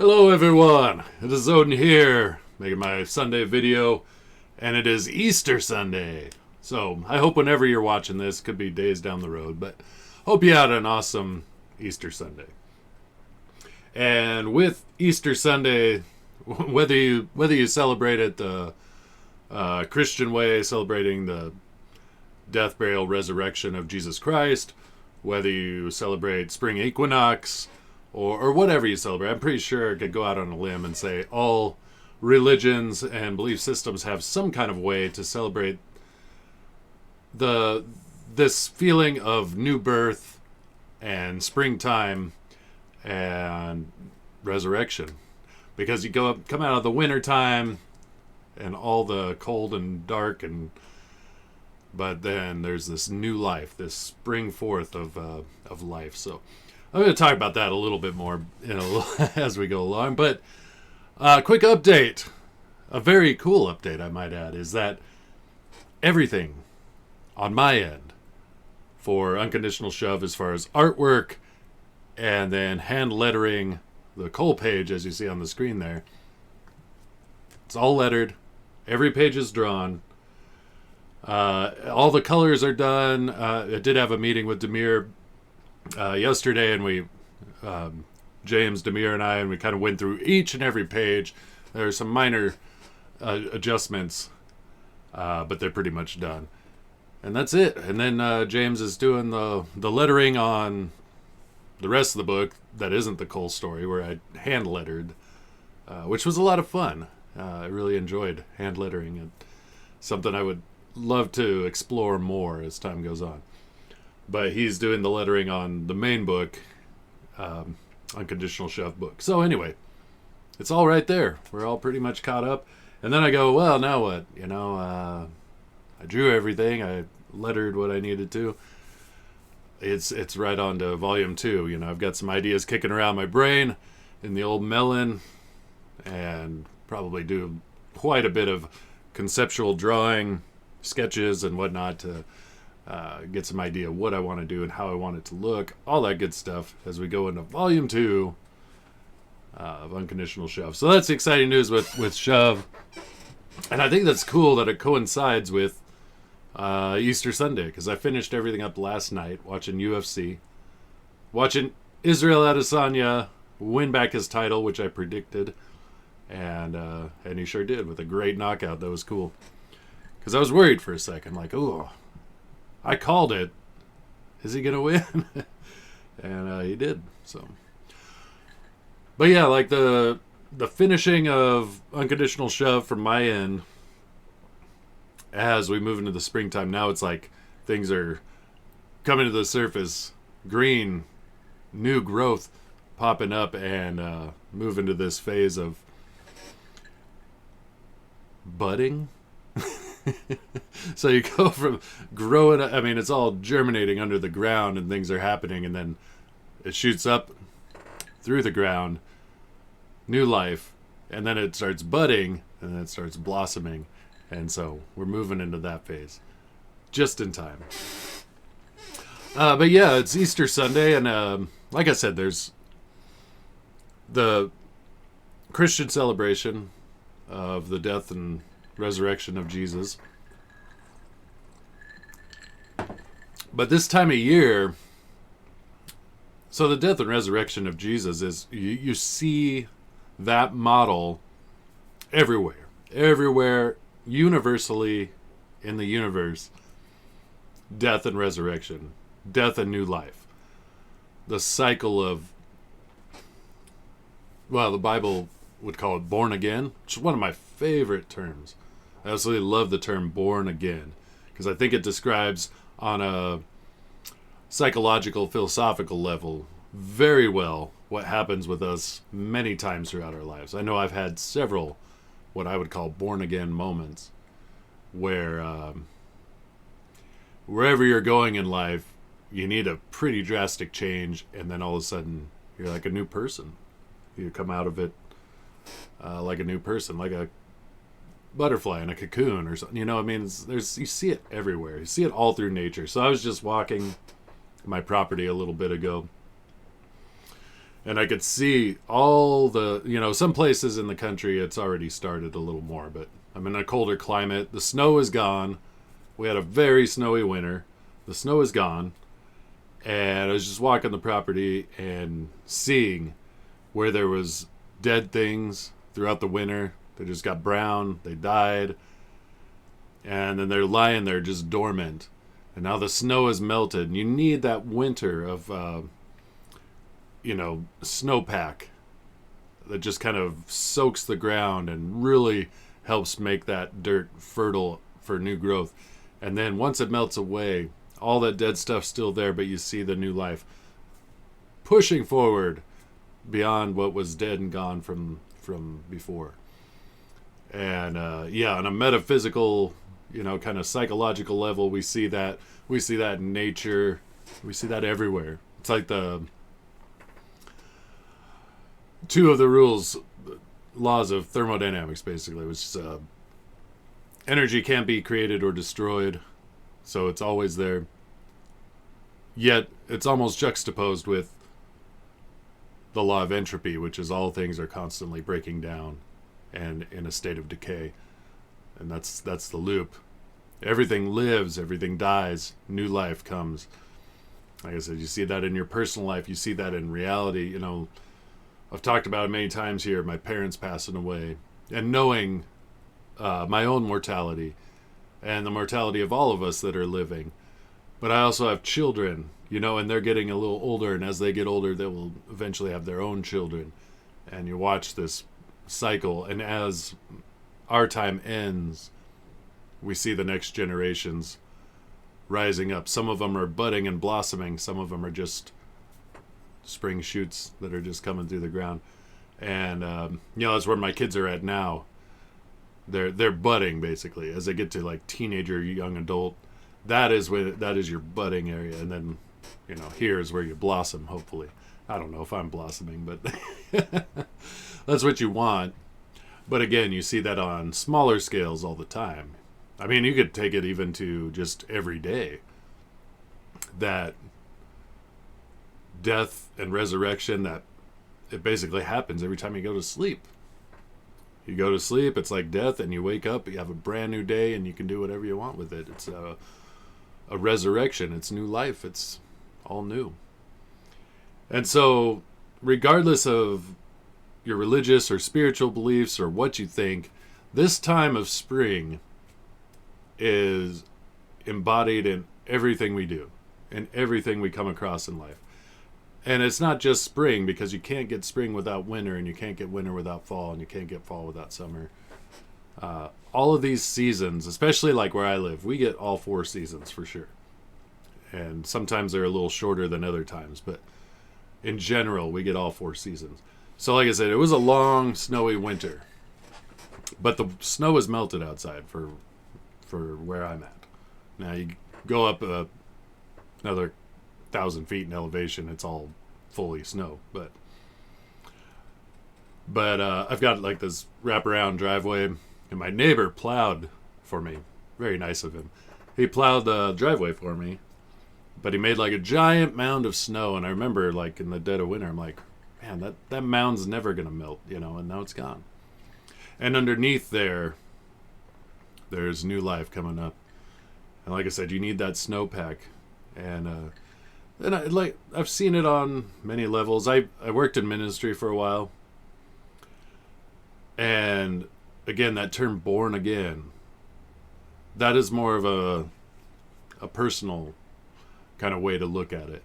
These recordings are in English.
Hello everyone, it is Odin here, making my Sunday video, and it is Easter Sunday. So, I hope whenever you're watching this, could be days down the road, but hope you had an awesome Easter Sunday. And with Easter Sunday, whether you celebrate it the Christian way, celebrating the death, burial, resurrection of Jesus Christ, whether you celebrate spring equinox, or whatever you celebrate. I'm pretty sure I could go out on a limb and say all religions and belief systems have some kind of way to celebrate this feeling of new birth and springtime and resurrection. Because you come out of the winter time and all the cold and dark, but then there's this new life, this spring forth of life. So I'm going to talk about that a little bit more as we go along. But quick update, a very cool update I might add, is that everything on my end for Unconditional Shove as far as artwork and then hand lettering the Kull page, as you see on the screen there, it's all lettered. Every page is drawn. All the colors are done. I did have a meeting with Demir yesterday, and we James, Demir, and we kind of went through each and every page. There are some minor adjustments, but they're pretty much done, and that's it. And then James is doing the lettering on the rest of the book that isn't the Kull story, where I hand lettered, which was a lot of fun. I really enjoyed hand lettering, and something I would love to explore more as time goes on. But he's doing the lettering on the main book, Unconditional Shove book. So anyway, it's all right there. We're all pretty much caught up. And then I go, well, now what? I drew everything. I lettered what I needed to. It's right on to volume 2. I've got some ideas kicking around my brain in the old melon, and probably do quite a bit of conceptual drawing, sketches and whatnot to get some idea of what I want to do and how I want it to look, all that good stuff as we go into volume 2 of Unconditional Shove. So that's the exciting news with Shove, and I think that's cool that it coincides with Easter Sunday, because I finished everything up last night watching UFC, watching Israel Adesanya win back his title, which I predicted, and he sure did with a great knockout. That was cool, because I was worried for a second, like, oh, I called it. Is he gonna win? And he did. So, but yeah, like the finishing of Unconditional Shove from my end, as we move into the springtime, now it's like things are coming to the surface, green, new growth popping up, and move into this phase of budding. So you go from growing, it's all germinating under the ground and things are happening, and then it shoots up through the ground, new life, and then it starts budding, and then it starts blossoming. And so we're moving into that phase just in time. But yeah, it's Easter Sunday, and like I said, there's the Christian celebration of the death and resurrection of Jesus. But this time of year, so the death and resurrection of Jesus is, you see that model everywhere, universally in the universe. Death and resurrection, death and new life. The cycle of, well, the Bible would call it born again, which is one of my favorite terms. I absolutely love the term born again, because I think it describes on a psychological, philosophical level very well what happens with us many times throughout our lives. I know I've had several what I would call born again moments where wherever you're going in life, you need a pretty drastic change, and then all of a sudden you're like a new person. You come out of it like a new person, like a butterfly in a cocoon or something. You see it everywhere. You see it all through nature. So I was just walking my property a little bit ago, And I could see all the, some places in the country it's already started a little more, but I'm in a colder climate. The snow is gone. We had a very snowy winter. The snow is gone. And I was just walking the property and seeing where there was dead things throughout the winter. They just got brown. They died. And then they're lying there just dormant. And now the snow has melted. And you need that winter of, snowpack that just kind of soaks the ground and really helps make that dirt fertile for new growth. And then once it melts away, all that dead stuff's still there, but you see the new life pushing forward beyond what was dead and gone from before. And on a metaphysical, kind of psychological level, we see that in nature. We see that everywhere. It's like the two of the laws of thermodynamics, basically, which is energy can't be created or destroyed, so it's always there. Yet it's almost juxtaposed with the law of entropy, which is all things are constantly breaking down and in a state of decay. And that's the loop. Everything lives, everything dies, new life comes. Like I said, you see that in your personal life, you see that in reality. I've talked about it many times here, my parents passing away, and knowing my own mortality and the mortality of all of us that are living. But I also have children, and they're getting a little older, and as they get older, they will eventually have their own children. And you watch this cycle, and as our time ends, we see the next generations rising up. Some of them are budding and blossoming. Some of them are just spring shoots that are just coming through the ground. And, that's where my kids are at now. They're budding, basically, as they get to like teenager, young adult. That is your budding area. And then, here is where you blossom, hopefully. I don't know if I'm blossoming, but that's what you want. But again, you see that on smaller scales all the time. I mean, you could take it even to just every day. That death and resurrection, that it basically happens every time you go to sleep. You go to sleep, it's like death, and you wake up, you have a brand new day, and you can do whatever you want with it. It's a resurrection. It's new life. It's all new. And so, regardless of your religious or spiritual beliefs or what you think, this time of spring is embodied in everything we do, in everything we come across in life. And it's not just spring, because you can't get spring without winter, and you can't get winter without fall, and you can't get fall without summer. All of these seasons, especially like where I live, we get all 4 seasons for sure. And sometimes they're a little shorter than other times, but in general, we get all 4 seasons. So like I said, it was a long, snowy winter. But the snow is melted outside for where I'm at. Now you go up another 1,000 feet in elevation, it's all fully snow. But I've got like this wraparound driveway, and my neighbor plowed for me. Very nice of him. He plowed the driveway for me, but he made like a giant mound of snow. And I remember, like, in the dead of winter, I'm like, man, that mound's never gonna melt, and now it's gone. And underneath there's new life coming up. And like I said, you need that snowpack. And I've seen it on many levels. I worked in ministry for a while. And again, that term born again, that is more of a personal kind of way to look at it.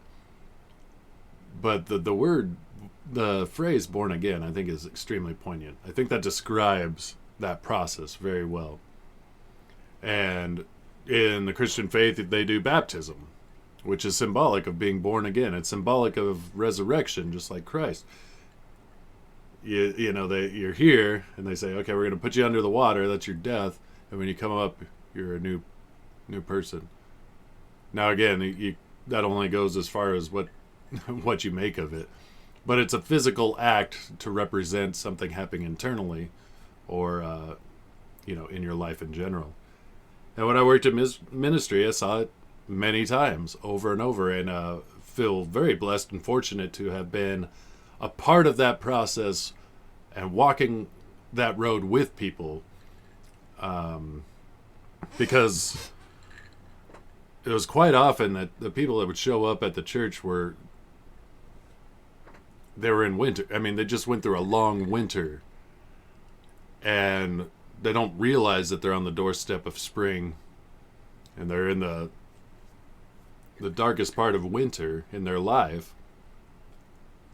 But the phrase born again, I think, is extremely poignant. I think that describes that process very well. And in the Christian faith, they do baptism, which is symbolic of being born again. It's symbolic of resurrection, just like Christ. You're here, and they say, okay, we're going to put you under the water. That's your death. And when you come up, you're a new person. Now, again, that only goes as far as what you make of it. But it's a physical act to represent something happening internally, or in your life in general. And when I worked in ministry, I saw it many times, over and over, and feel very blessed and fortunate to have been a part of that process and walking that road with people, because it was quite often that the people that would show up at the church they were in winter. I mean, they just went through a long winter, and they don't realize that they're on the doorstep of spring, and they're in the darkest part of winter in their life,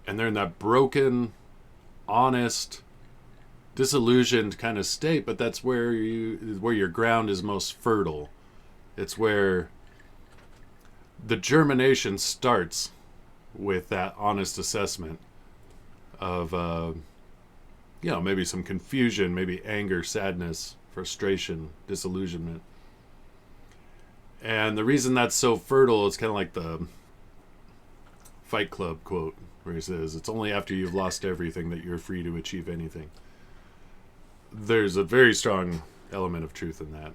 and they're in that broken, honest, disillusioned kind of state. But that's where your ground is most fertile. It's where the germination starts, with that honest assessment of maybe some confusion, maybe anger, sadness, frustration, disillusionment. And the reason that's so fertile is kind of like the Fight Club quote, where he says, "It's only after you've lost everything that you're free to achieve anything." There's a very strong element of truth in that.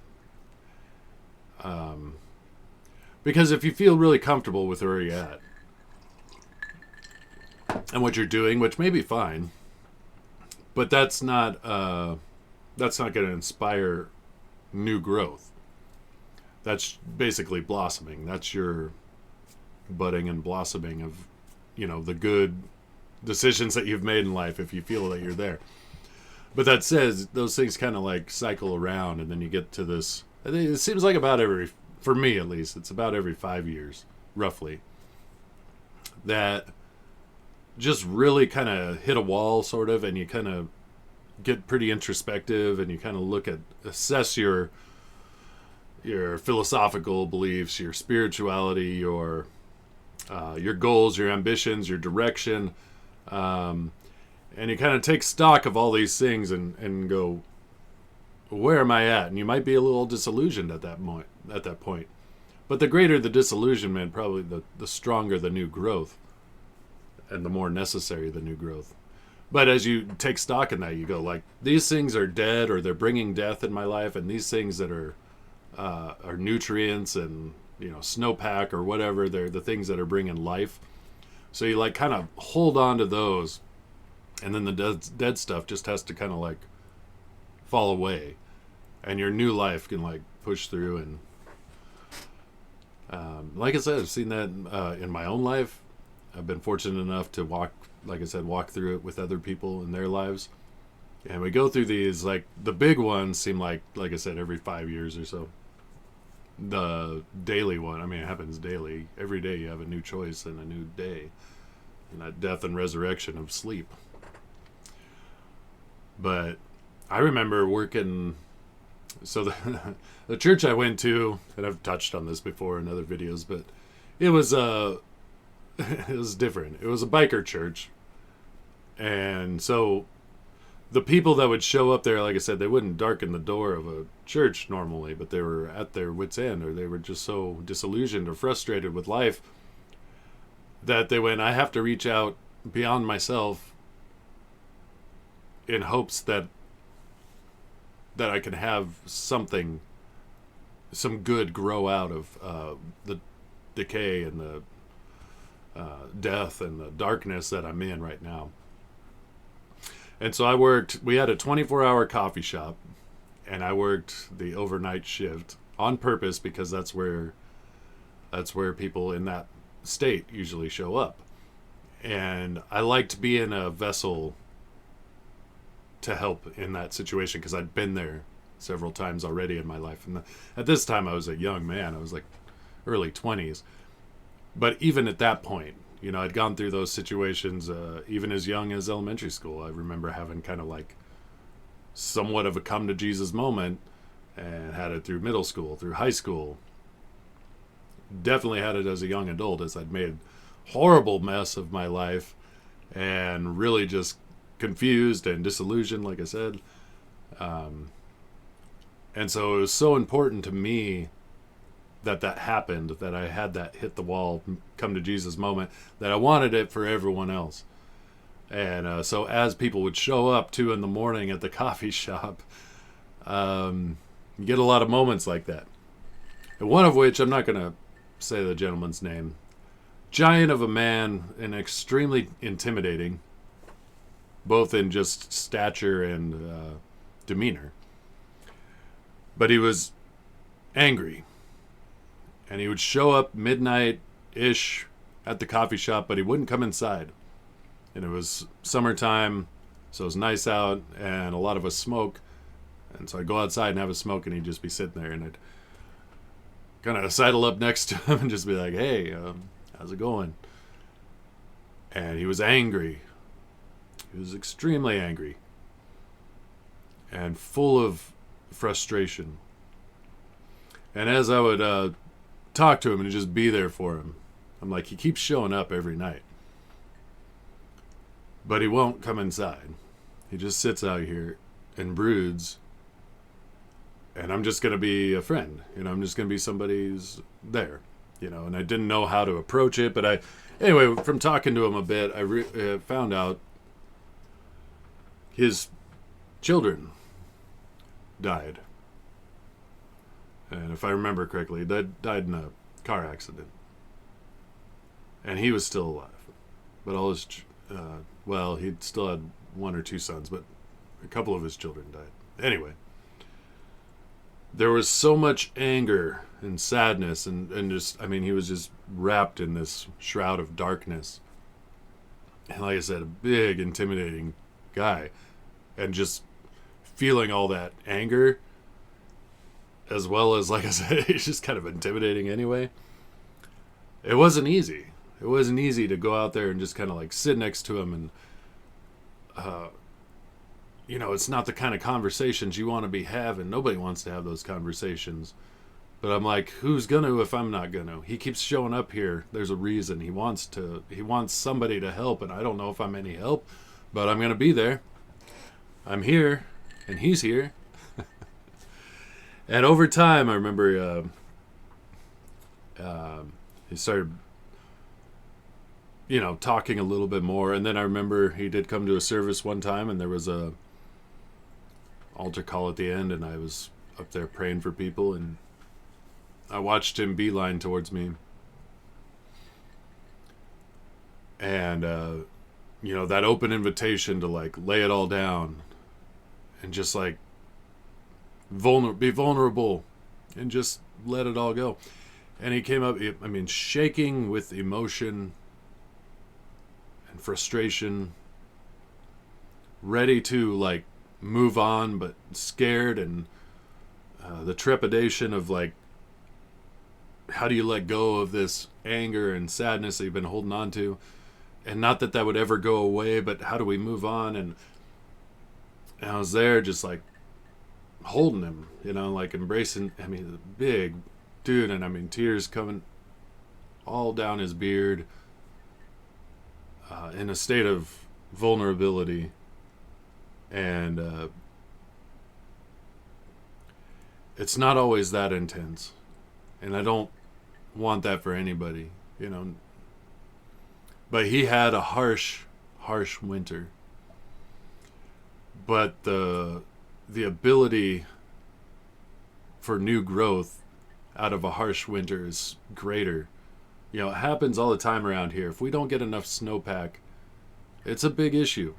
Because if you feel really comfortable with where you're at and what you're doing, which may be fine, but that's not going to inspire new growth. That's basically blossoming. That's your budding and blossoming of, the good decisions that you've made in life, if you feel that you're there. But that says those things kind of like cycle around, and then you get to this. I think it seems like for me at least, it's about every 5 years, roughly, that just really kind of hit a wall, sort of, and you kind of get pretty introspective, and you kind of assess your philosophical beliefs, your spirituality, your goals, your ambitions, your direction, and you kind of take stock of all these things and go, where am I at? And you might be a little disillusioned at that point. But the greater the disillusionment, probably the stronger the new growth, and the more necessary the new growth. But as you take stock in that, you go like, these things are dead, or they're bringing death in my life, and these things that are nutrients and snowpack or whatever, they're the things that are bringing life. So you like kind of hold on to those, and then the dead stuff just has to kind of like fall away, and your new life can like push through. And like I said, I've seen that in my own life. I've been fortunate enough to walk through it with other people in their lives, and we go through these. Like the big ones seem like I said, every 5 years or so. The daily one, I mean, it happens daily. Every day you have a new choice and a new day, and that death and resurrection of sleep. But I remember working. So the church I went to, and I've touched on this before in other videos, but it was it was different. It was a biker church, and so the people that would show up there, like I said, they wouldn't darken the door of a church normally, but they were at their wits' end, or they were just so disillusioned or frustrated with life that they went, I have to reach out beyond myself in hopes that I can have some good grow out of the decay and the death and the darkness that I'm in right now. And so we had a 24-hour coffee shop, and I worked the overnight shift on purpose, because that's where people in that state usually show up. And I liked being a vessel to help in that situation, because I'd been there several times already in my life. And at this time I was a young man. I was like early 20s. But even at that point, I'd gone through those situations even as young as elementary school. I remember having kind of like somewhat of a come to Jesus moment, and had it through middle school, through high school. Definitely had it as a young adult, as I'd made a horrible mess of my life and really just confused and disillusioned, like I said. And so it was so important to me that happened, that I had that hit the wall, come to Jesus moment, that I wanted it for everyone else. And so as people would show up 2 a.m. at the coffee shop, you get a lot of moments like that. And one of which, I'm not going to say the gentleman's name, giant of a man and extremely intimidating. both in just stature and demeanor. But he was angry, and he would show up midnight-ish at the coffee shop, but he wouldn't come inside. And it was summertime, so it was nice out, and a lot of us smoke. And so I'd go outside and have a smoke, and he'd just be sitting there, and I'd kind of sidle up next to him and just be like, hey, how's it going? And he was angry. He was extremely angry and full of frustration. And as I would talk to him and just be there for him, I'm like, he keeps showing up every night, but he won't come inside. He just sits out here and broods, and I'm just going to be a friend. I'm just going to be somebody who's there, and I didn't know how to approach it, but anyway, from talking to him a bit, I found out his children died. And if I remember correctly, they died in a car accident. And he was still alive. But all his, he still had one or two sons, but a couple of his children died. Anyway, there was so much anger and sadness and just, he was just wrapped in this shroud of darkness. And like I said, a big, intimidating guy. And just feeling all that anger, as well as, like I said, he's just kind of intimidating anyway. It wasn't easy. It wasn't easy to go out there and just kind of like sit next to him and, it's not the kind of conversations you want to be having. Nobody wants to have those conversations. But I'm like, who's gonna if I'm not gonna? He keeps showing up here. There's a reason. He wants somebody to help, and I don't know if I'm any help, but I'm gonna be there. I'm here, and he's here. And over time, I remember he started, talking a little bit more. And then I remember he did come to a service one time, and there was a altar call at the end, and I was up there praying for people, and I watched him beeline towards me. And, that open invitation to, like, lay it all down and just, like, be vulnerable and just let it all go. And he came up, shaking with emotion and frustration, ready to, like, move on, but scared, and the trepidation of, like, how do you let go of this anger and sadness that you've been holding on to? And not that would ever go away, but how do we move on? And I was there just, like, holding him, like embracing. The big dude, and tears coming all down his beard, in a state of vulnerability. And it's not always that intense, and I don't want that for anybody, but he had a harsh winter. But the ability for new growth out of a harsh winter is greater. It happens all the time around here. If we don't get enough snowpack, it's a big issue.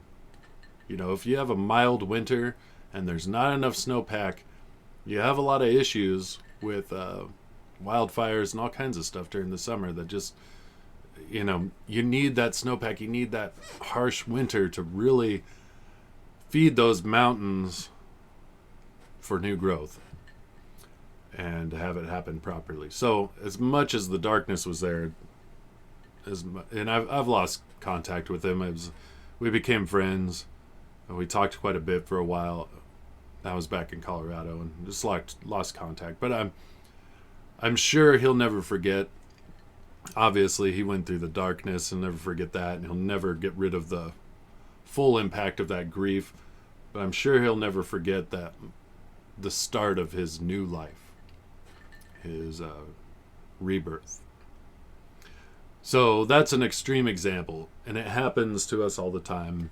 If you have a mild winter and there's not enough snowpack, you have a lot of issues with wildfires and all kinds of stuff during the summer that just, you need that snowpack. You need that harsh winter to really feed those mountains for new growth and to have it happen properly. So as much as the darkness was there, and I've lost contact with him. We became friends. We talked quite a bit for a while. That was back in Colorado, and just lost contact. But I'm sure he'll never forget. Obviously, he went through the darkness, and never forget that, and he'll never get rid of the full impact of that grief. But I'm sure he'll never forget that the start of his new life, his rebirth. So that's an extreme example, and it happens to us all the time.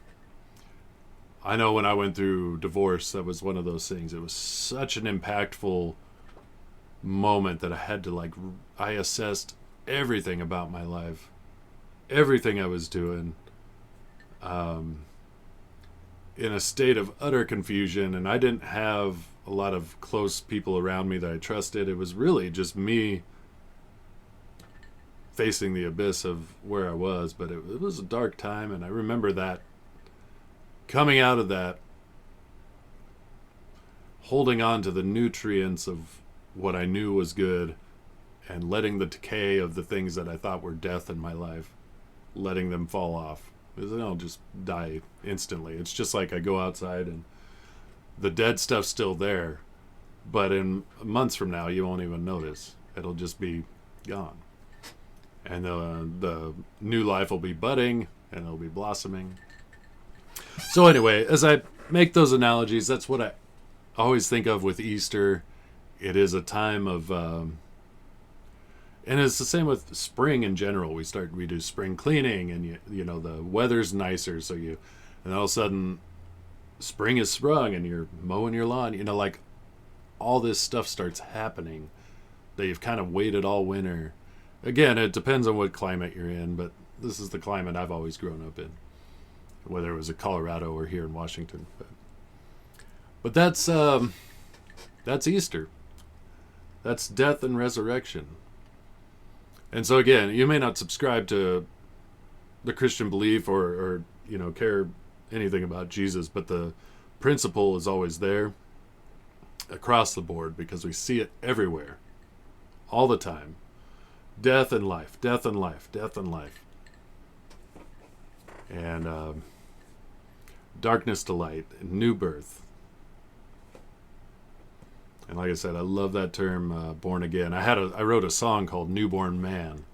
I know when I went through divorce, that was one of those things. It was such an impactful moment that I assessed everything about my life, everything I was doing, in a state of utter confusion, and I didn't have a lot of close people around me that I trusted. It was really just me facing the abyss of where I was, but it was a dark time, and I remember that coming out of that, holding on to the nutrients of what I knew was good, and letting the decay of the things that I thought were death in my life, letting them fall off. Because they don't just die instantly. It's just like I go outside and the dead stuff's still there, but in months from now, you won't even notice. It'll just be gone. And the new life will be budding, and it'll be blossoming. So anyway, as I make those analogies, that's what I always think of with Easter. It is a time of, and it's the same with spring in general. We do spring cleaning, and you know the weather's nicer, so and all of a sudden, spring is sprung, and you're mowing your lawn. You know, like all this stuff starts happening that you've kind of waited all winter. Again, it depends on what climate you're in, but this is the climate I've always grown up in, whether it was in Colorado or here in Washington. But that's Easter. That's death and resurrection. And so again, you may not subscribe to the Christian belief or you know care anything about Jesus, but the principle is always there across the board because we see it everywhere, all the time. Death and life, death and life, death and life. And darkness to light, new birth. And like I said, I love that term, born again. I wrote a song called Newborn Man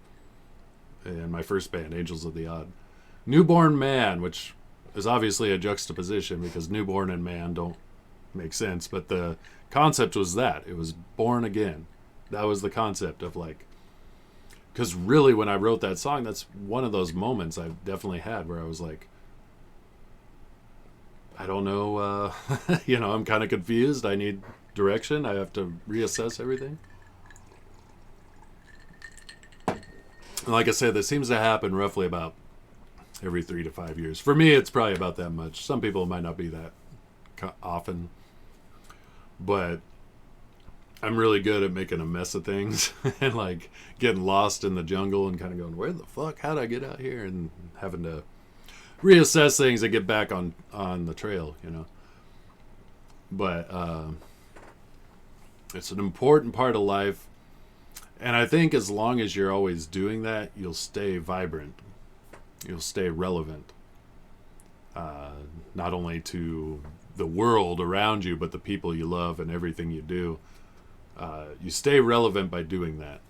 in my first band, Angels of the Odd. Newborn man, which is obviously a juxtaposition because newborn and man don't make sense, but the concept was that. It was born again. That was the concept of like, because really when I wrote that song, that's one of those moments I definitely had where I was like, I don't know, you know, I'm kind of confused. I need direction. I have to reassess everything. And like I said, this seems to happen roughly about every 3 to 5 years. For me, it's probably about that much. Some people it might not be that often. But I'm really good at making a mess of things and like getting lost in the jungle and kind of going, where the fuck? How did I get out here? And having to reassess things and get back on the trail, you know. But it's an important part of life. And I think as long as you're always doing that, you'll stay vibrant. You'll stay relevant. Not only to the world around you, but the people you love and everything you do. You stay relevant by doing that.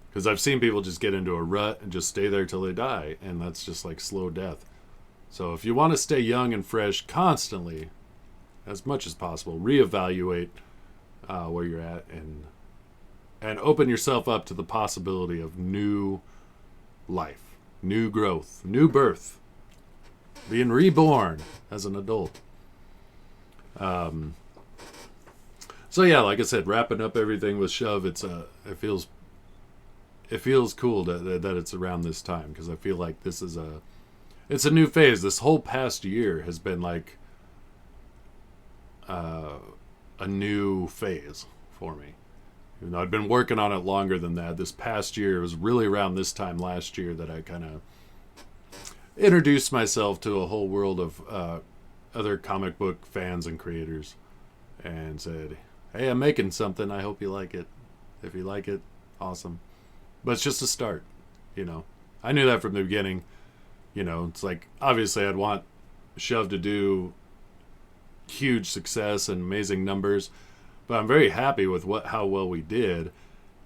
Because I've seen people just get into a rut and just stay there till they die. And that's just like slow death. So if you want to stay young and fresh constantly, as much as possible, reevaluate where you're at and open yourself up to the possibility of new life, new growth, new birth, being reborn as an adult. So yeah, like I said, wrapping up everything with Shove, it feels cool that it's around this time because I feel like it's a new phase. This whole past year has been like a new phase for me. Even though I'd been working on it longer than that, this past year, it was really around this time last year that I kind of introduced myself to a whole world of other comic book fans and creators and said, hey, I'm making something. I hope you like it. If you like it, awesome. But it's just a start, you know. I knew that from the beginning. You know, it's like, obviously I'd want Shove to do huge success and amazing numbers, but I'm very happy with how well we did,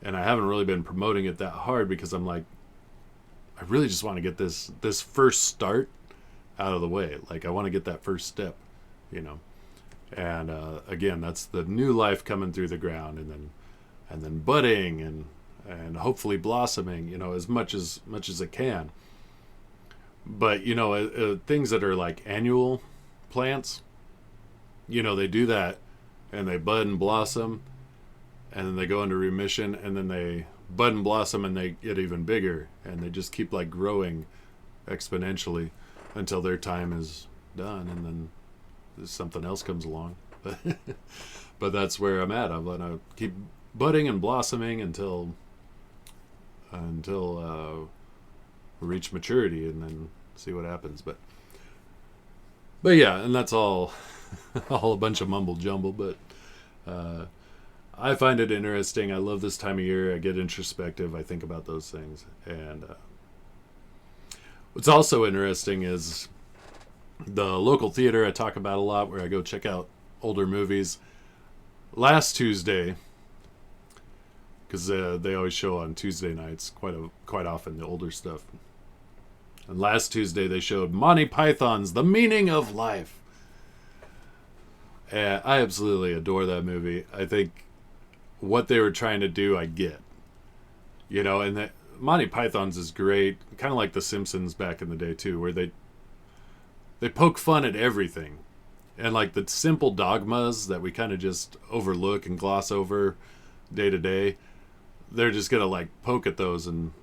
and I haven't really been promoting it that hard because I'm like, I really just want to get this first start out of the way. Like, I want to get that first step, you know. And again, that's the new life coming through the ground, and then budding and hopefully blossoming, you know, as much as it can. But you know, things that are like annual plants, you know, they do that and they bud and blossom, and then they go into remission, and then they bud and blossom and they get even bigger, and they just keep like growing exponentially until their time is done, and then something else comes along. But that's where I'm at. I'm gonna keep budding and blossoming until we reach maturity, and then see what happens. But yeah, and that's all all a bunch of mumble jumble. But I find it interesting. I love this time of year. I get introspective. I think about those things. And what's also interesting is the local theater I talk about a lot, where I go check out older movies. Last Tuesday, because they always show on Tuesday nights quite often, the older stuff. And last Tuesday they showed Monty Python's The Meaning of Life. And I absolutely adore that movie. I think what they were trying to do, I get. You know, and that Monty Python's is great, kind of like The Simpsons back in the day too, where they poke fun at everything. And like the simple dogmas that we kind of just overlook and gloss over day to day, they're just going to like poke at those and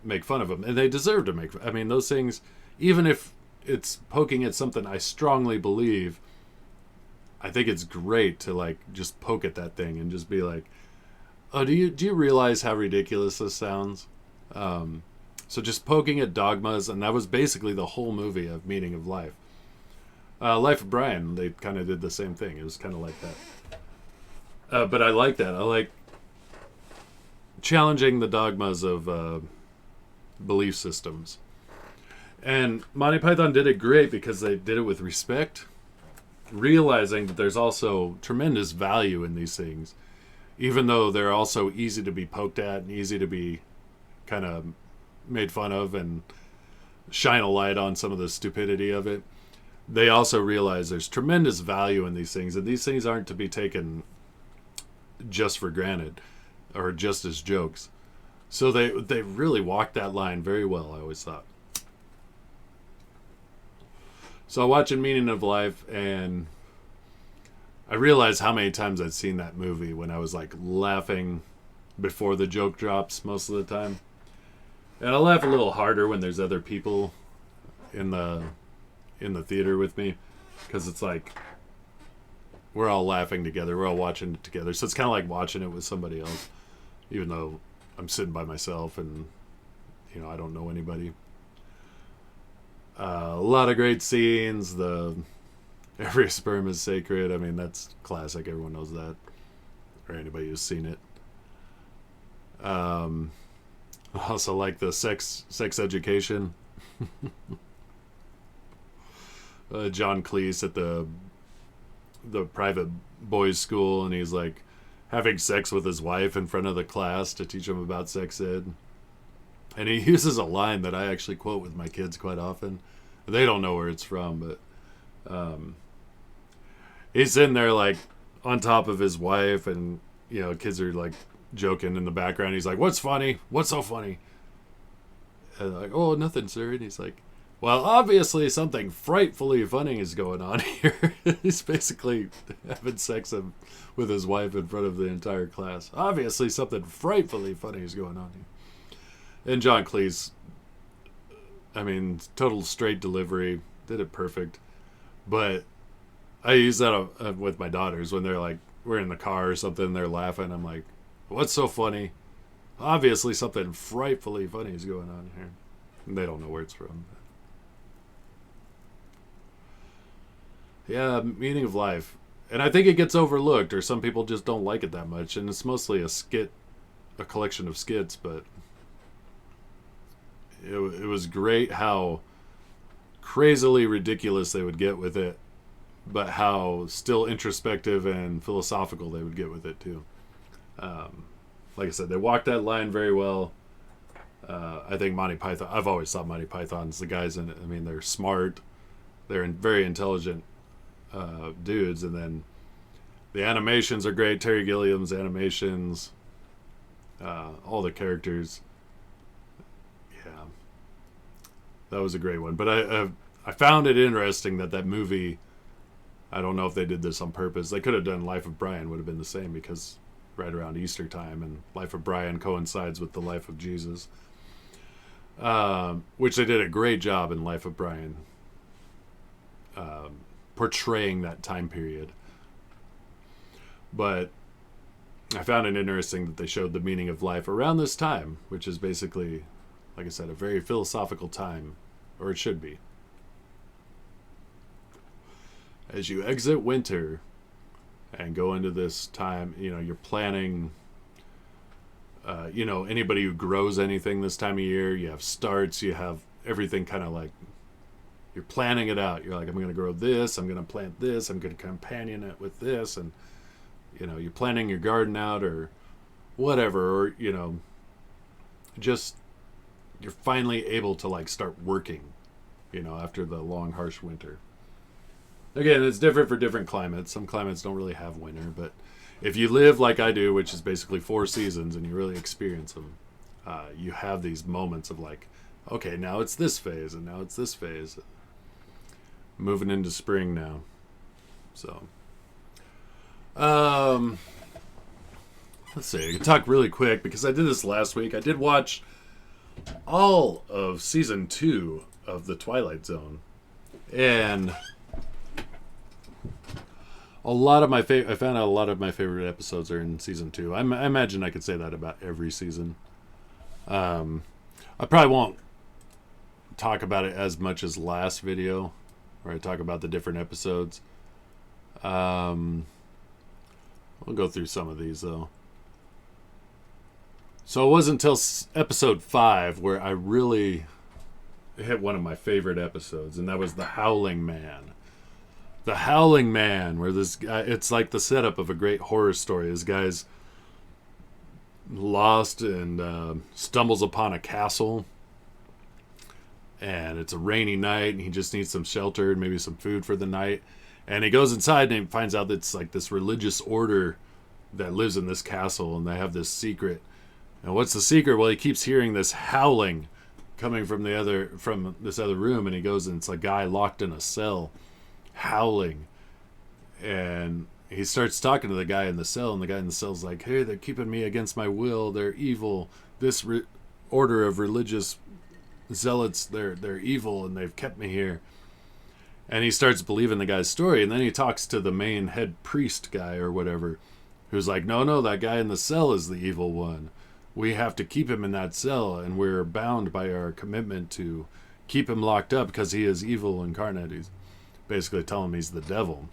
make fun of them. And they deserve to make fun. I mean, those things, even if it's poking at something I strongly believe, I think it's great to like just poke at that thing and just be like, oh, do you realize how ridiculous this sounds? So just poking at dogmas, and that was basically the whole movie of Meaning of Life. Life of Brian, they kind of did the same thing. It was kind of like that. But I like that. I like challenging the dogmas of belief systems. And Monty Python did it great because they did it with respect, realizing that there's also tremendous value in these things, even though they're also easy to be poked at and easy to be kind of made fun of and shine a light on some of the stupidity of it. They also realize there's tremendous value in these things, and these things aren't to be taken just for granted or just as jokes. So they really walked that line very well, I always thought. So watching Meaning of Life, and I realized how many times I'd seen that movie when I was like laughing before the joke drops most of the time. And I laugh a little harder when there's other people in the theater with me, because it's like we're all laughing together, we're all watching it together, so it's kind of like watching it with somebody else, even though I'm sitting by myself and I don't know anybody. A lot of great scenes. The every sperm is sacred, I mean, that's classic, everyone knows that, or anybody who's seen it. I also like the sex education. John Cleese at the private boys' school, and he's like having sex with his wife in front of the class to teach them about sex ed. And he uses a line that I actually quote with my kids quite often. They don't know where it's from, but he's sitting there like on top of his wife, and kids are like joking in the background. He's like, "What's funny? What's so funny?" And they're like, "Oh, nothing, sir." And he's like, "Well, obviously something frightfully funny is going on here." He's basically having sex with his wife in front of the entire class. Obviously something frightfully funny is going on here. And John Cleese, I mean, total straight delivery, did it perfect. But I use that with my daughters when they're like, we're in the car or something, they're laughing. I'm like, "What's so funny?" "Obviously something frightfully funny is going on here." And they don't know where it's from. Yeah, Meaning of Life. And I think it gets overlooked, or some people just don't like it that much. And it's mostly a collection of skits, but it was great how crazily ridiculous they would get with it, but how still introspective and philosophical they would get with it too. Like I said, they walked that line very well. I think Monty Python, I've always thought Monty Python's the guys in it. I mean, they're smart, they're very intelligent dudes, and then the animations are great. Terry Gilliam's animations, all the characters. Yeah, that was a great one. But I found it interesting that movie, I don't know if they did this on purpose. They could have done Life of Brian, would have been the same, because right around Easter time, and Life of Brian coincides with the life of Jesus, which they did a great job in Life of Brian. portraying that time period. But I found it interesting that they showed the meaning of life around this time, which is basically, like I said, a very philosophical time, or it should be. As you exit winter and go into this time, you're planning, anybody who grows anything this time of year, you have starts, you have everything kind of like, you're planning it out. You're like, I'm going to grow this, I'm going to plant this, I'm going to companion it with this, and, you're planning your garden out or whatever, or, just, you're finally able to like start working, after the long, harsh winter. Again, it's different for different climates. Some climates don't really have winter, but if you live like I do, which is basically 4 seasons, and you really experience them, you have these moments of like, okay, now it's this phase, and now it's this phase. Moving into spring now. So, let's see. I can talk really quick because I did this last week. I did watch all of season 2 of the Twilight Zone, and I found out a lot of my favorite episodes are in season 2. I imagine I could say that about every season. I probably won't talk about it as much as last video, where I talk about the different episodes. We'll go through some of these though. So it wasn't until episode 5 where I really hit one of my favorite episodes, and that was the Howling Man. The Howling Man, where this guy, it's like the setup of a great horror story. This guy's lost and stumbles upon a castle, and it's a rainy night, and he just needs some shelter and maybe some food for the night. And he goes inside and he finds out that it's like this religious order that lives in this castle, and they have this secret. And what's the secret? Well, he keeps hearing this howling coming from this other room, and he goes, and it's a guy locked in a cell howling. And he starts talking to the guy in the cell, and the guy in the cell's like, hey, they're keeping me against my will, they're evil, this order of religious zealots, they're evil, and they've kept me here. And he starts believing the guy's story, and then he talks to the main head priest guy or whatever, who's like, no, that guy in the cell is the evil one, we have to keep him in that cell, and we're bound by our commitment to keep him locked up because he is evil incarnate. He's basically telling him he's the devil.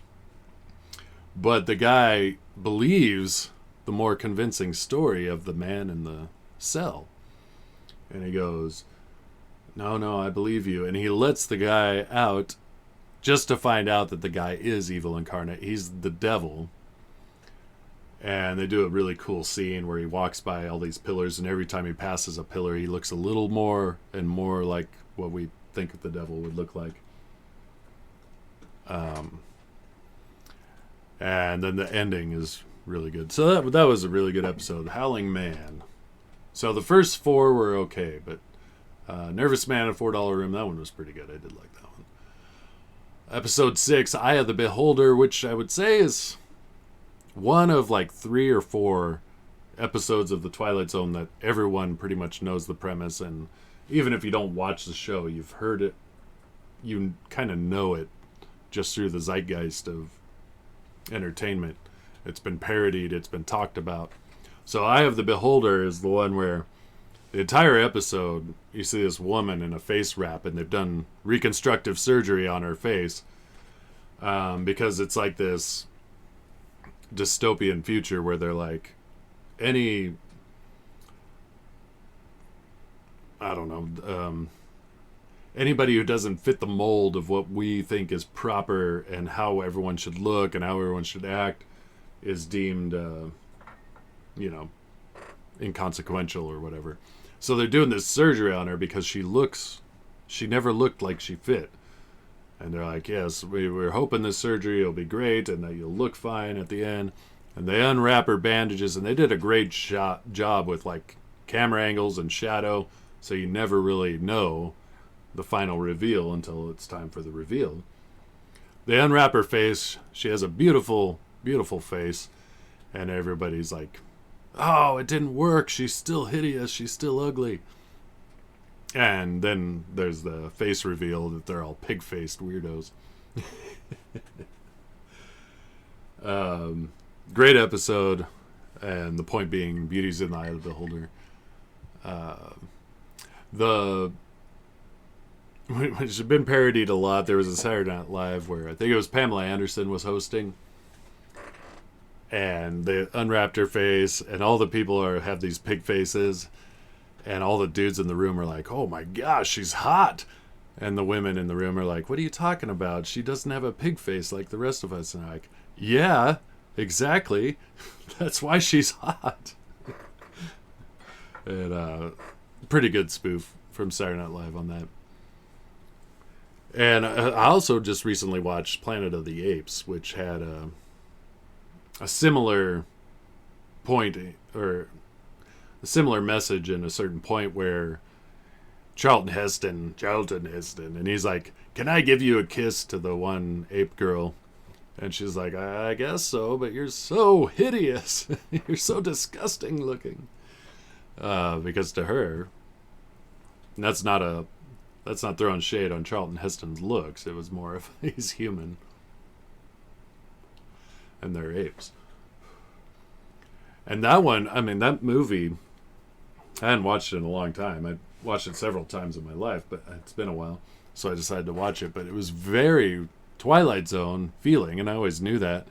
But the guy believes the more convincing story of the man in the cell. And he goes, no, I believe you. And he lets the guy out just to find out that the guy is evil incarnate. He's the devil. And they do a really cool scene where he walks by all these pillars, and every time he passes a pillar, he looks a little more and more like what we think the devil would look like. And then the ending is really good. So that was a really good episode. Howling Man. So the first 4 were okay, but Nervous Man and $4 Room, that one was pretty good. I did like that one. Episode 6, Eye of the Beholder, which I would say is one of like 3 or 4 episodes of the Twilight Zone that everyone pretty much knows the premise, and even if you don't watch the show, you've heard it, you kind of know it just through the zeitgeist of entertainment. It's been parodied, it's been talked about. So Eye of the Beholder is the one where the entire episode, you see this woman in a face wrap, and they've done reconstructive surgery on her face, because it's like this dystopian future where they're like, anybody who doesn't fit the mold of what we think is proper and how everyone should look and how everyone should act is deemed inconsequential or whatever. So they're doing this surgery on her because she never looked like she fit. And they're like, yes, we're hoping this surgery will be great and that you'll look fine at the end. And they unwrap her bandages, and they did a great job with like camera angles and shadow, so you never really know the final reveal until it's time for the reveal. They unwrap her face. She has a beautiful, beautiful face. And everybody's like, oh, it didn't work. She's still hideous. She's still ugly. And then there's the face reveal that they're all pig-faced weirdos. Great episode, and the point being, beauty's in the eye of the beholder. Which has been parodied a lot. There was a Saturday Night Live where I think it was Pamela Anderson was hosting, and they unwrapped her face, and all the people have these pig faces, and all the dudes in the room are like, "Oh my gosh, she's hot," and the women in the room are like, "What are you talking about? She doesn't have a pig face like the rest of us." And I'm like, "Yeah, exactly. That's why she's hot." And pretty good spoof from Saturday Night Live on that. And I also just recently watched Planet of the Apes, which had a similar point, or a similar message in a certain point, where Charlton Heston, and he's like, "Can I give you a kiss?" to the one ape girl. And she's like, "I guess so, but you're so hideous. You're so disgusting looking." Because to her, and that's not throwing shade on Charlton Heston's looks. It was more of he's human and they're apes. And that one, I mean, that movie, I hadn't watched it in a long time. I watched it several times in my life, but it's been a while, so I decided to watch it. But it was very Twilight Zone feeling, and I always knew that.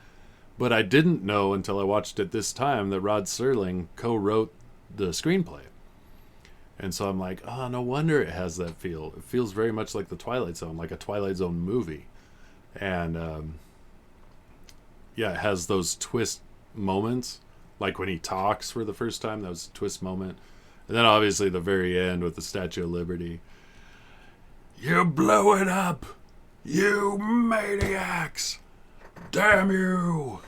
But I didn't know until I watched it this time that Rod Serling co-wrote the screenplay. And so I'm like, oh, no wonder it has that feel. It feels very much like the Twilight Zone, like a Twilight Zone movie. And, yeah, it has those twist moments. Like when he talks for the first time, that was a twist moment. And then obviously the very end with the Statue of Liberty. "You blow it up! You maniacs! Damn you!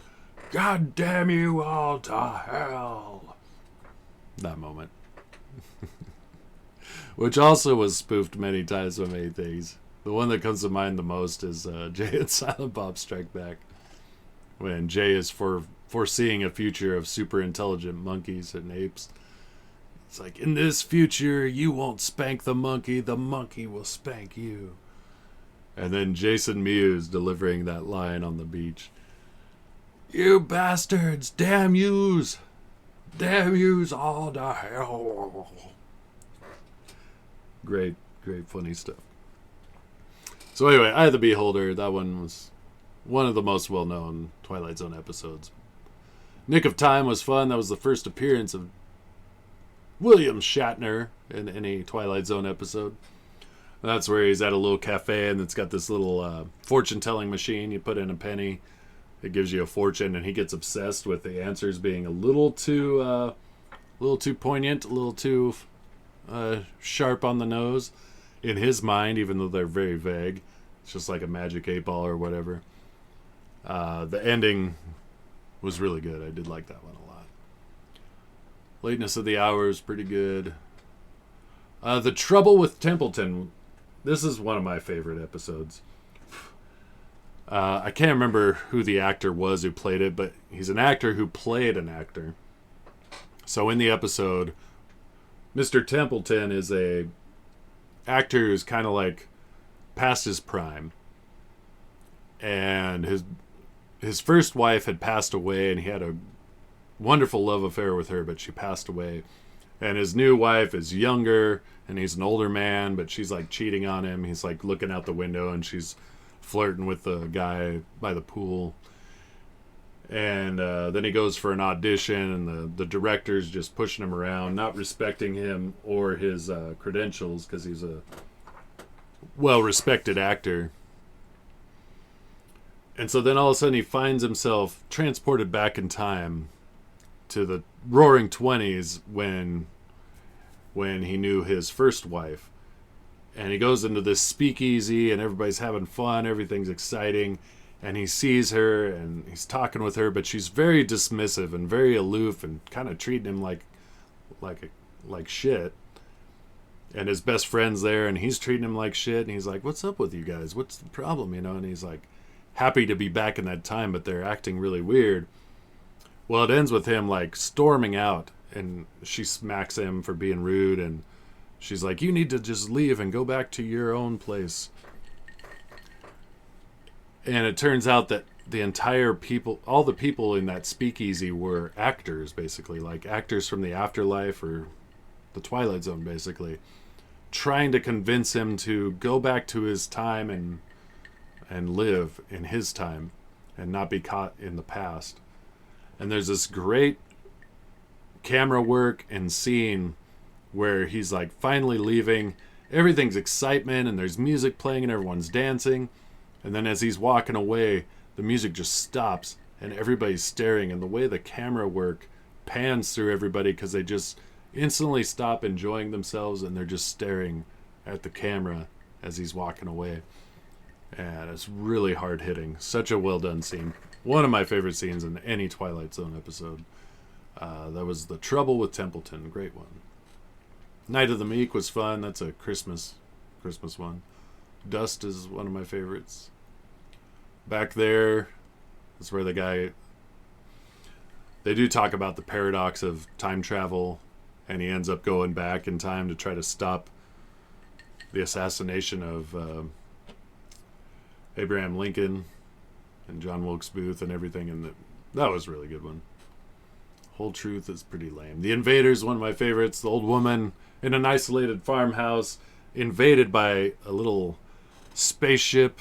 God damn you all to hell!" That moment. Which also was spoofed many times by many things. The one that comes to mind the most is Jay and Silent Bob Strike Back. When Jay is foreseeing a future of super intelligent monkeys and apes. It's like, "In this future, you won't spank the monkey will spank you." And then Jason Mewes delivering that line on the beach. "You bastards, damn yous all to hell." Great funny stuff. So anyway, Eye of the Beholder, that one was one of the most well-known Twilight Zone episodes. Nick of Time was fun. That was the first appearance of William Shatner in any Twilight Zone episode. That's where he's at a little cafe, and it's got this little fortune-telling machine. You put in a penny, it gives you a fortune, and he gets obsessed with the answers being a little too poignant, a little too sharp on the nose in his mind, even though they're very vague. It's just like a magic 8-ball or whatever. The ending was really good. I did like that one a lot. Lateness of the Hour is pretty good. The Trouble with Templeton. This is one of my favorite episodes. I can't remember who the actor was who played it, but he's an actor who played an actor. So in the episode, Mr. Templeton is a actor who's kind of like past his prime. And his first wife had passed away, and he had a wonderful love affair with her, but she passed away. And his new wife is younger, and he's an older man, but she's like cheating on him. He's like looking out the window, and she's flirting with the guy by the pool. And then he goes for an audition, and the director's just pushing him around, not respecting him or his credentials, because he's a well-respected actor. And so then all of a sudden he finds himself transported back in time to the roaring 20s when he knew his first wife. And he goes into this speakeasy, and everybody's having fun, everything's exciting. And he sees her, and he's talking with her, but she's very dismissive and very aloof and kind of treating him like shit. And his best friend's there, and he's treating him like shit. And he's like, "What's up with you guys? What's the problem?" And he's like, happy to be back in that time, but they're acting really weird. Well, it ends with him like storming out, and she smacks him for being rude, and she's like, "You need to just leave and go back to your own place." And it turns out that the entire people, all the people in that speakeasy were actors, basically, like actors from the afterlife or the Twilight Zone, basically, trying to convince him to go back to his time and live in his time and not be caught in the past. And there's this great camera work and scene where he's like finally leaving. Everything's excitement and there's music playing and everyone's dancing. And then as he's walking away, the music just stops and everybody's staring. And the way the camera work pans through everybody, because they just instantly stop enjoying themselves and they're just staring at the camera as he's walking away. And it's really hard hitting. Such a well done scene. One of my favorite scenes in any Twilight Zone episode. That was The Trouble with Templeton. Great one. Night of the Meek was fun. That's a Christmas one. Dust is one of my favorites. Back there is where they do talk about the paradox of time travel, and he ends up going back in time to try to stop the assassination of Abraham Lincoln and John Wilkes Booth and everything, and that was a really good one. Whole Truth is pretty lame. The Invaders, one of my favorites. The old woman in an isolated farmhouse invaded by a little spaceship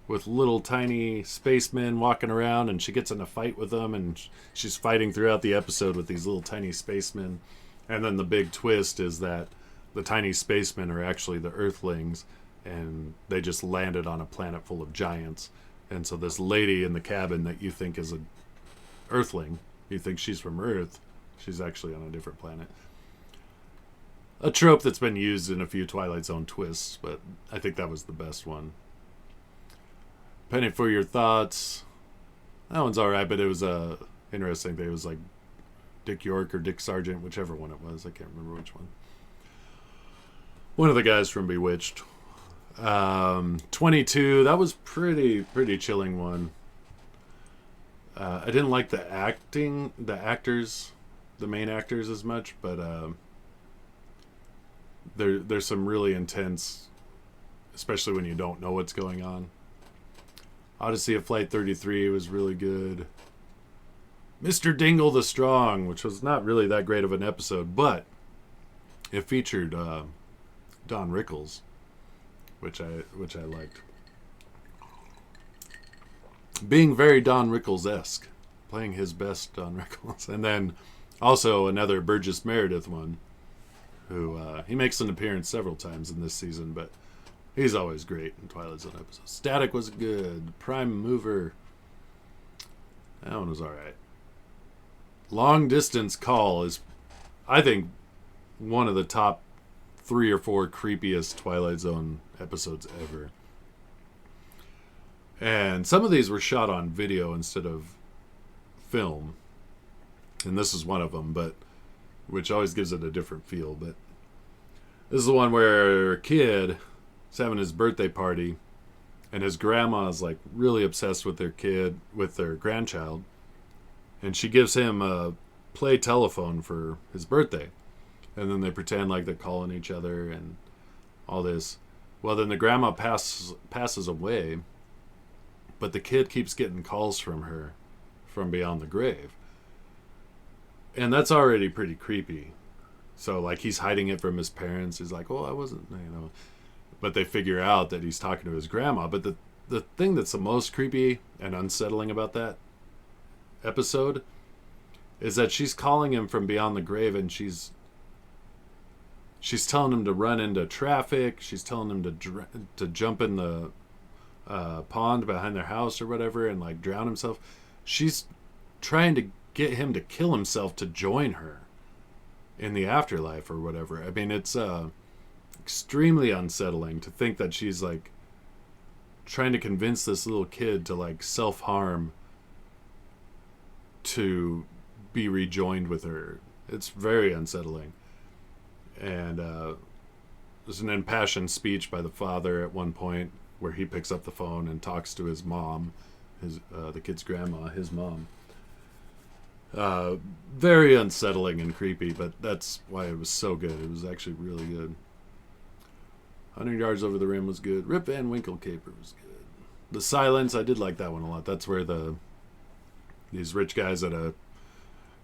with little tiny spacemen walking around, and she gets in a fight with them, and she's fighting throughout the episode with these little tiny spacemen. And then the big twist is that the tiny spacemen are actually the Earthlings, and they just landed on a planet full of giants. And so this lady in the cabin that you think is an Earthling, you think she's from Earth, she's actually on a different planet. A trope that's been used in a few Twilight Zone twists, but I think that was the best one. Penny for Your Thoughts. That one's alright, but it was a interesting thing. It was like Dick York or Dick Sargent, whichever one it was. I can't remember which one. One of the guys from Bewitched. 22. That was pretty chilling one. I didn't like the actors, the main actors as much, but there's some really intense, especially when you don't know what's going on. Odyssey of Flight 33 was really good. Mr. Dingle the Strong, which was not really that great of an episode, but it featured Don Rickles, which I liked. Being very Don Rickles-esque, playing his best Don Rickles. And then also another Burgess Meredith one, who he makes an appearance several times in this season, but he's always great in Twilight Zone episodes. Static was good. Prime Mover. That one was alright. Long Distance Call is, I think, one of the top 3 or 4 creepiest Twilight Zone episodes ever. And some of these were shot on video instead of film. And this is one of them, but which always gives it a different feel. But this is the one where a kid is having his birthday party, and his grandma is like really obsessed with their grandchild, and she gives him a play telephone for his birthday, and then they pretend like they're calling each other and all this. Well, then the grandma passes away, but the kid keeps getting calls from her from beyond the grave, and that's already pretty creepy. So like he's hiding it from his parents. He's like, "Oh, I wasn't," But they figure out that he's talking to his grandma. But the thing that's the most creepy and unsettling about that episode is that she's calling him from beyond the grave, and she's telling him to run into traffic. She's telling him to jump in the pond behind their house or whatever and like drown himself. She's trying to get him to kill himself to join her in the afterlife or whatever. I mean, it's extremely unsettling to think that she's like trying to convince this little kid to like self-harm to be rejoined with her. It's very unsettling. And there's an impassioned speech by the father at one point where he picks up the phone and talks to his mom, the kid's grandma, his mom. Very unsettling and creepy, but that's why it was so good. It was actually really good. 100 Yards Over the Rim was good. Rip Van Winkle Caper was good. The Silence, I did like that one a lot. That's where these rich guys at a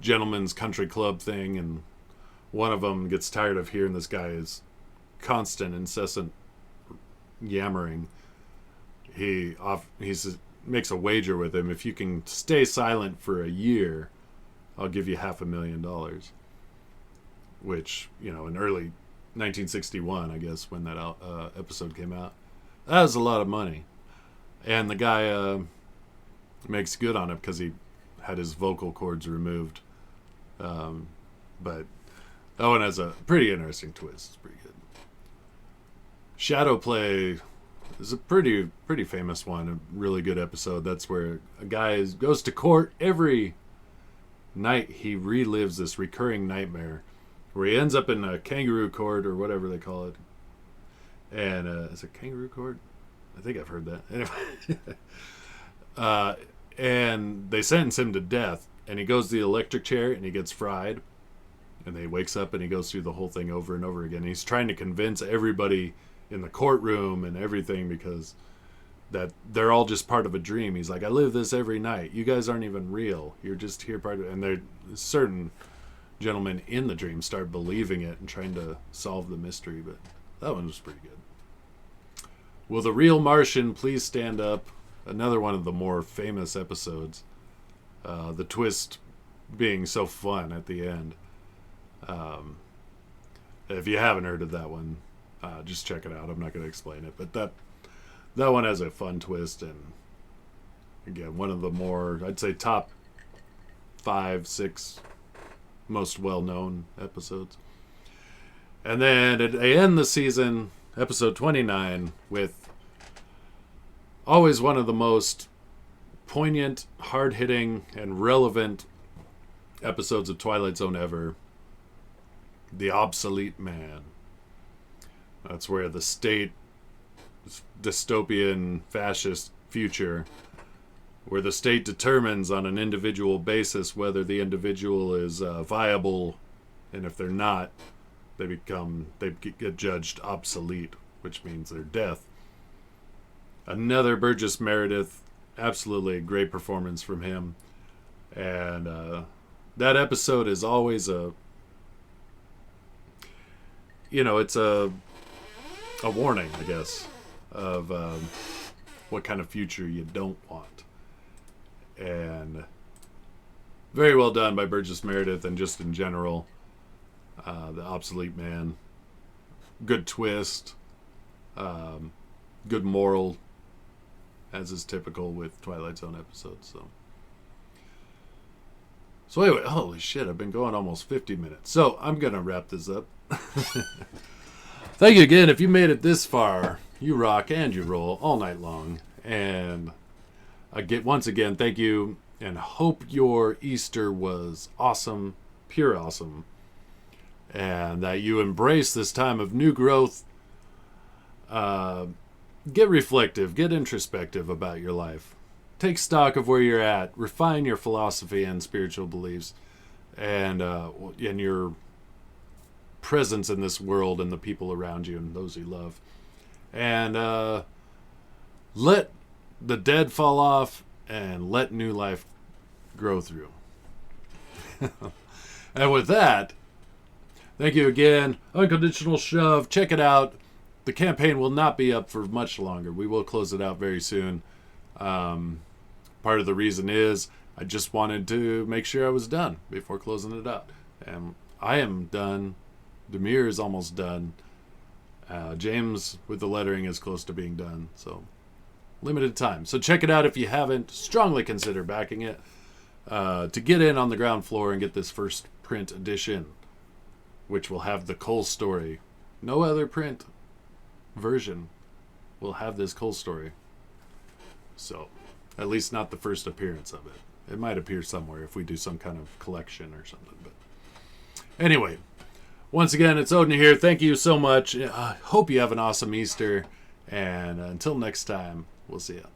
gentleman's country club thing, and one of them gets tired of hearing this guy's constant, incessant yammering. He makes a wager with him. If you can stay silent for a year, I'll give you $500,000. Which, in early 1961, I guess, when that episode came out, that was a lot of money. And the guy makes good on it because he had his vocal cords removed. But that one has a pretty interesting twist. It's pretty good. Shadow Play is a pretty famous one, a really good episode. That's where a guy goes to court every night. He relives this recurring nightmare where he ends up in a kangaroo court or whatever they call it. And is it kangaroo court? I think I've heard that. Anyway, and they sentence him to death, and he goes to the electric chair and he gets fried, and he wakes up and he goes through the whole thing over and over again. He's trying to convince everybody in the courtroom and everything because that they're all just part of a dream. He's like, I live this every night. You guys aren't even real. You're just here part of it. And there certain gentlemen in the dream start believing it and trying to solve the mystery. But that one was pretty good. Will the real Martian please stand up? Another one of the more famous episodes. The twist being so fun at the end. If you haven't heard of that one, just check it out. I'm not going to explain it, but that one has a fun twist, and again, one of the more, I'd say, top 5-6 most well-known episodes. And then they end the season, episode 29, with always one of the most poignant, hard-hitting, and relevant episodes of Twilight Zone ever. The Obsolete Man. That's where the state, dystopian, fascist future, where the state determines on an individual basis whether the individual is viable, and if they're not, they get judged obsolete, which means they're death. Another Burgess Meredith, absolutely a great performance from him, and that episode is always it's a warning, I guess, of what kind of future you don't want. And very well done by Burgess Meredith, and just in general, the Obsolete Man. Good twist, good moral, as is typical with Twilight Zone episodes. So anyway, holy shit, I've been going almost 50 minutes. So I'm going to wrap this up. Thank you again. If you made it this far, you rock and you roll all night long. And once again, thank you, and hope your Easter was awesome, pure awesome, and that you embrace this time of new growth. Get reflective, get introspective about your life. Take stock of where you're at, refine your philosophy and spiritual beliefs, and your presence in this world and the people around you and those you love. And let the dead fall off and let new life grow through. And with that, thank you again. Unconditional Shove. Check it out. The campaign will not be up for much longer. We will close it out very soon. Part of the reason is I just wanted to make sure I was done before closing it out. And I am done. Demir is almost done. James with the lettering is close to being done. So limited time. So check it out if you haven't. Strongly consider backing it to get in on the ground floor and get this first print edition, which will have the Kull story. No other print version will have this Kull story. So, at least not the first appearance of it. It might appear somewhere if we do some kind of collection or something. But anyway, once again, it's Odin here. Thank you so much. I hope you have an awesome Easter. And until next time, we'll see you.